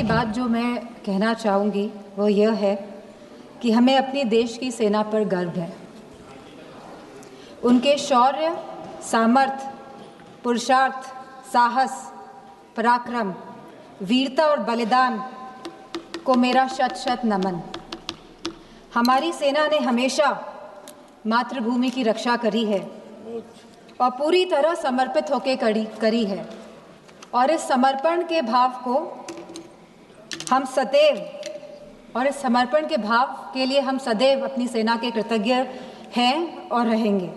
बात जो मैं कहना चाहूँगी वो यह है कि हमें अपनी देश की सेना पर गर्व है। उनके शौर्य, सामर्थ्य, पुरुषार्थ, साहस, पराक्रम, वीरता और बलिदान को मेरा शत शत नमन। हमारी सेना ने हमेशा मातृभूमि की रक्षा करी है और पूरी तरह समर्पित होकर करी है और इस समर्पण के भाव को हम सदैव अपनी सेना के कृतज्ञ हैं और रहेंगे।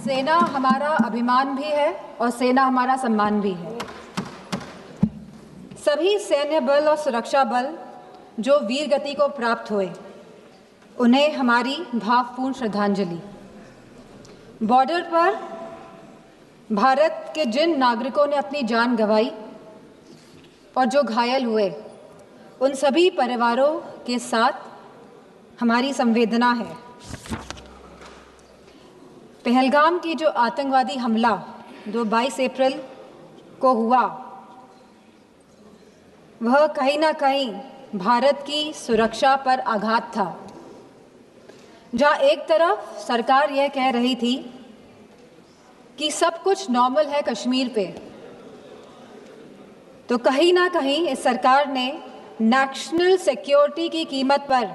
सेना हमारा अभिमान भी है और सेना हमारा सम्मान भी है। सभी सैन्य बल और सुरक्षा बल जो वीर गति को प्राप्त हुए, उन्हें हमारी भावपूर्ण श्रद्धांजलि। बॉर्डर पर भारत के जिन नागरिकों ने अपनी जान गंवाई और जो घायल हुए, उन सभी परिवारों के साथ हमारी संवेदना है। पहलगाम की जो आतंकवादी हमला जो 22 अप्रैल को हुआ, वह कहीं ना कहीं भारत की सुरक्षा पर आघात था। जहां एक तरफ सरकार यह कह रही थी कि सब कुछ नॉर्मल है कश्मीर पे, तो कहीं ना कहीं इस सरकार ने नेशनल सिक्योरिटी की कीमत पर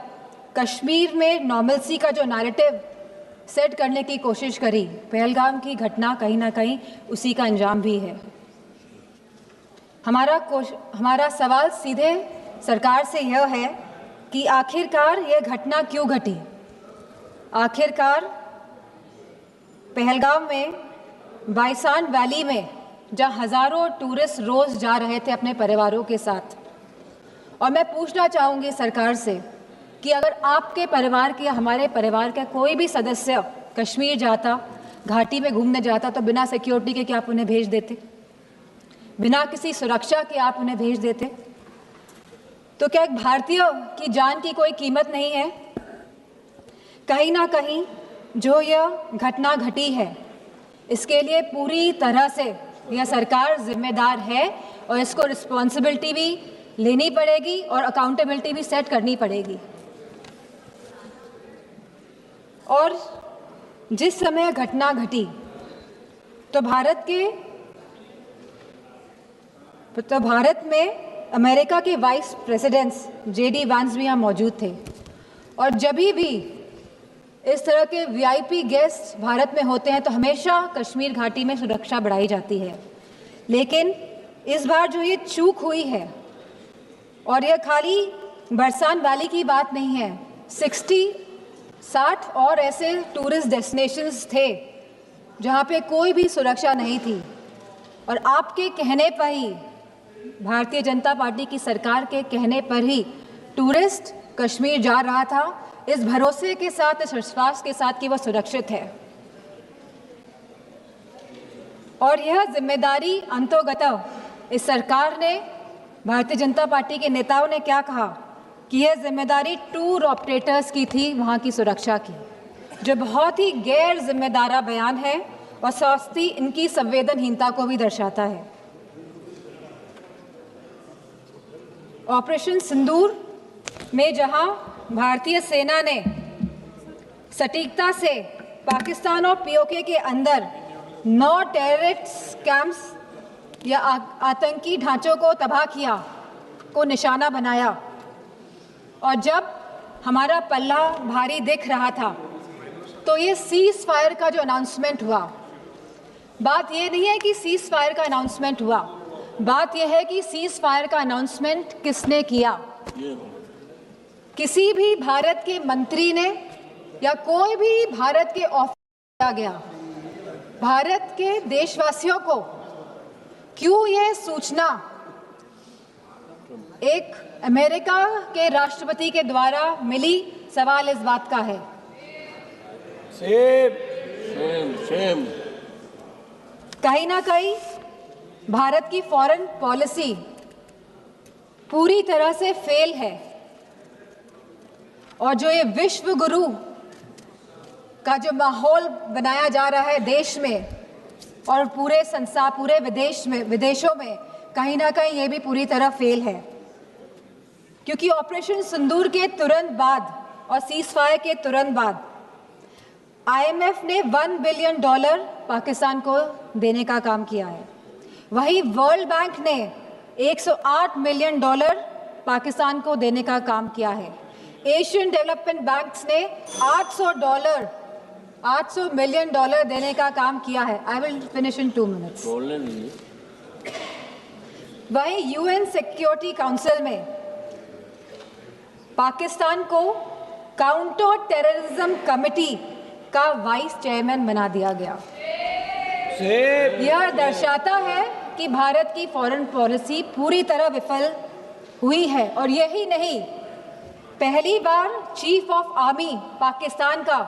कश्मीर में नॉर्मलसी का जो नैरेटिव सेट करने की कोशिश करी। पहलगाम की घटना कहीं ना कहीं उसी का अंजाम भी है। हमारा सवाल सीधे सरकार से यह है कि आखिरकार यह घटना क्यों घटी। आखिरकार पहलगाम में बाइसान वैली में जहां हजारों टूरिस्ट रोज जा रहे थे अपने परिवारों के साथ, और मैं पूछना चाहूँगी सरकार से कि अगर आपके परिवार के या हमारे परिवार का कोई भी सदस्य कश्मीर जाता, घाटी में घूमने जाता, तो बिना सिक्योरिटी के क्या आप उन्हें भेज देते? बिना किसी सुरक्षा के आप उन्हें भेज देते? तो क्या एक भारतीय की जान की कोई कीमत नहीं है? कहीं ना कहीं जो यह घटना घटी है, इसके लिए पूरी तरह से यह सरकार जिम्मेदार है और इसको रिस्पॉन्सिबिलिटी भी लेनी पड़ेगी और अकाउंटेबिलिटी भी सेट करनी पड़ेगी। और जिस समय घटना घटी तो भारत में अमेरिका के वाइस प्रेसिडेंट्स JD वांस भी यहाँ मौजूद थे, और जब भी इस तरह के VIP गेस्ट भारत में होते हैं तो हमेशा कश्मीर घाटी में सुरक्षा बढ़ाई जाती है। लेकिन इस बार जो ये चूक हुई है, और यह खाली बरसान वैली की बात नहीं है, 60 और ऐसे टूरिस्ट डेस्टिनेशंस थे जहाँ पे कोई भी सुरक्षा नहीं थी, और आपके कहने पर ही, भारतीय जनता पार्टी की सरकार के कहने पर ही टूरिस्ट कश्मीर जा रहा था, इस भरोसे के साथ, इस विश्वास के साथ कि वह सुरक्षित है। और यह जिम्मेदारी अंतोगत इस सरकार ने, भारतीय जनता पार्टी के नेताओं ने क्या कहा कि यह जिम्मेदारी टूर ऑपरेटर्स की थी वहाँ की सुरक्षा की, जो बहुत ही गैर जिम्मेदारा बयान है और साथ ही इनकी संवेदनहीनता को भी दर्शाता है। ऑपरेशन सिंदूर में जहां भारतीय सेना ने सटीकता से पाकिस्तान और POK के अंदर 9 टेररिस्ट कैंप्स या आतंकी ढांचों को तबाह किया, को निशाना बनाया, और जब हमारा पल्ला भारी दिख रहा था तो ये सीज फायर का जो अनाउंसमेंट हुआ, बात ये नहीं है कि सीज फायर का अनाउंसमेंट हुआ, बात यह है कि सीज फायर का अनाउंसमेंट किसने किया। किसी भी भारत के मंत्री ने या कोई भी भारत के ऑफिसर किया गया। भारत के देशवासियों को क्यों यह सूचना एक अमेरिका के राष्ट्रपति के द्वारा मिली, सवाल इस बात का है। सेम। कहीं ना कहीं भारत की फॉरेन पॉलिसी पूरी तरह से फेल है, और जो ये विश्व गुरु का जो माहौल बनाया जा रहा है देश में और पूरे विदेशों में, कहीं ना कहीं ये भी पूरी तरह फेल है, क्योंकि ऑपरेशन सिंदूर के तुरंत बाद और सीज़फायर के तुरंत बाद IMF ने $1 बिलियन पाकिस्तान को देने का काम किया है। वहीं वर्ल्ड बैंक ने $108 मिलियन पाकिस्तान को देने का काम किया है। एशियन डेवलपमेंट बैंक्स ने $800 मिलियन देने का काम किया है। I will finish in 2 minutes. वहीं UN सिक्योरिटी काउंसिल में पाकिस्तान को काउंटर टेररिज्म कमेटी का वाइस चेयरमैन बना दिया गया। यह दर्शाता है कि भारत की फॉरेन पॉलिसी पूरी तरह विफल हुई है। और यही नहीं, पहली बार चीफ ऑफ आर्मी पाकिस्तान का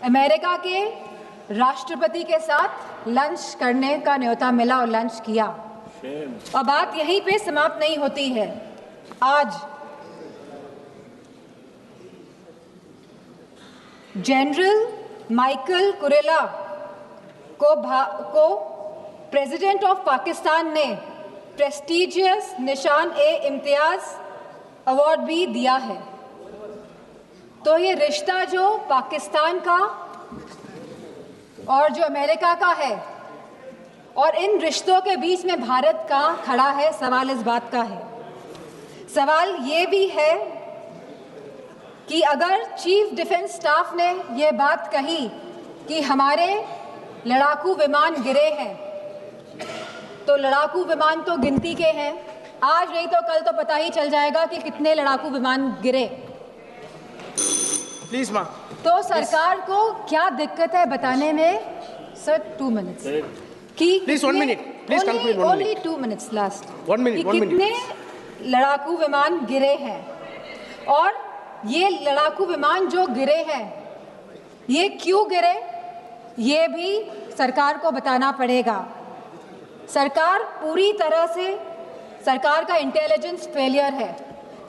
अमेरिका के राष्ट्रपति के साथ लंच करने का न्योता मिला और लंच किया। और बात यहीं पे समाप्त नहीं होती है। आज जनरल माइकल कुरेला को प्रेसिडेंट ऑफ पाकिस्तान ने प्रेस्टिजियस निशान-ए-इम्तियाज अवार्ड भी दिया है। तो ये रिश्ता जो पाकिस्तान का और जो अमेरिका का है, और इन रिश्तों के बीच में भारत का खड़ा है, सवाल इस बात का है। सवाल ये भी है कि अगर चीफ डिफेंस स्टाफ ने ये बात कही कि हमारे लड़ाकू विमान गिरे हैं, तो लड़ाकू विमान तो गिनती के हैं, आज नहीं तो कल तो पता ही चल जाएगा कि कितने लड़ाकू विमान गिरे। प्लीज मां। तो सरकार को क्या दिक्कत है बताने में? सर 2 मिनट्स कि please 1 minute, please conclude 1 only minute, 2 minutes last. 1 minute, 1 minute. कितने लड़ाकू विमान गिरे हैं, और ये लड़ाकू विमान जो गिरे हैं ये क्यों गिरे, ये भी सरकार को बताना पड़ेगा। सरकार पूरी तरह से, सरकार का इंटेलिजेंस फेलियर है।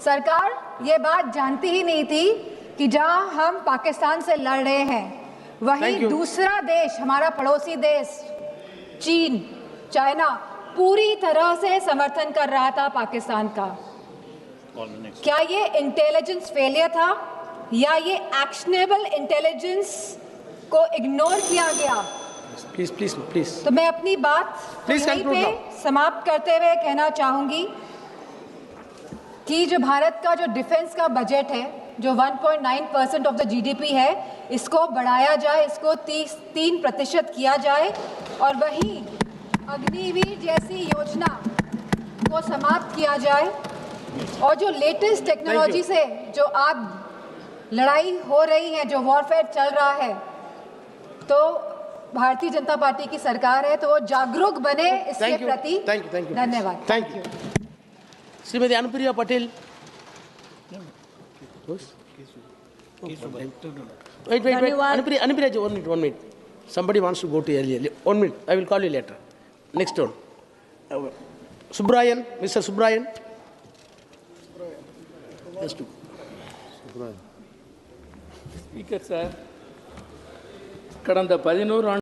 सरकार ये बात जानती ही नहीं थी कि जहां हम पाकिस्तान से लड़ रहे हैं वहीं दूसरा देश, हमारा पड़ोसी देश चीन, चाइना पूरी तरह से समर्थन कर रहा था पाकिस्तान का। क्या ये इंटेलिजेंस फेलियर था या ये एक्शनेबल इंटेलिजेंस को इग्नोर किया गया? Please please please. तो मैं अपनी बात यहीं पे समाप्त करते हुए कहना चाहूंगी कि जो भारत का जो डिफेंस का बजट है, जो 1.9% ऑफ द GDP है, इसको बढ़ाया जाए, इसको 3% किया जाए, और वहीं अग्निवीर जैसी योजना को समाप्त किया जाए। और जो लेटेस्ट टेक्नोलॉजी से जो आप लड़ाई हो रही है, जो वॉरफेयर चल रहा है, तो भारतीय जनता पार्टी की सरकार है, तो वो जागरूक बने इसके प्रति। धन्यवाद। Thank you. Shrimati Anupriya Patel. Wait. Anupriya ji, 1 minute. Somebody wants to go to earlier. 1 minute. I will call you later. Next one. Subrayan, Mr. Subrayan. Yes, Speaker sir, கடந்த 11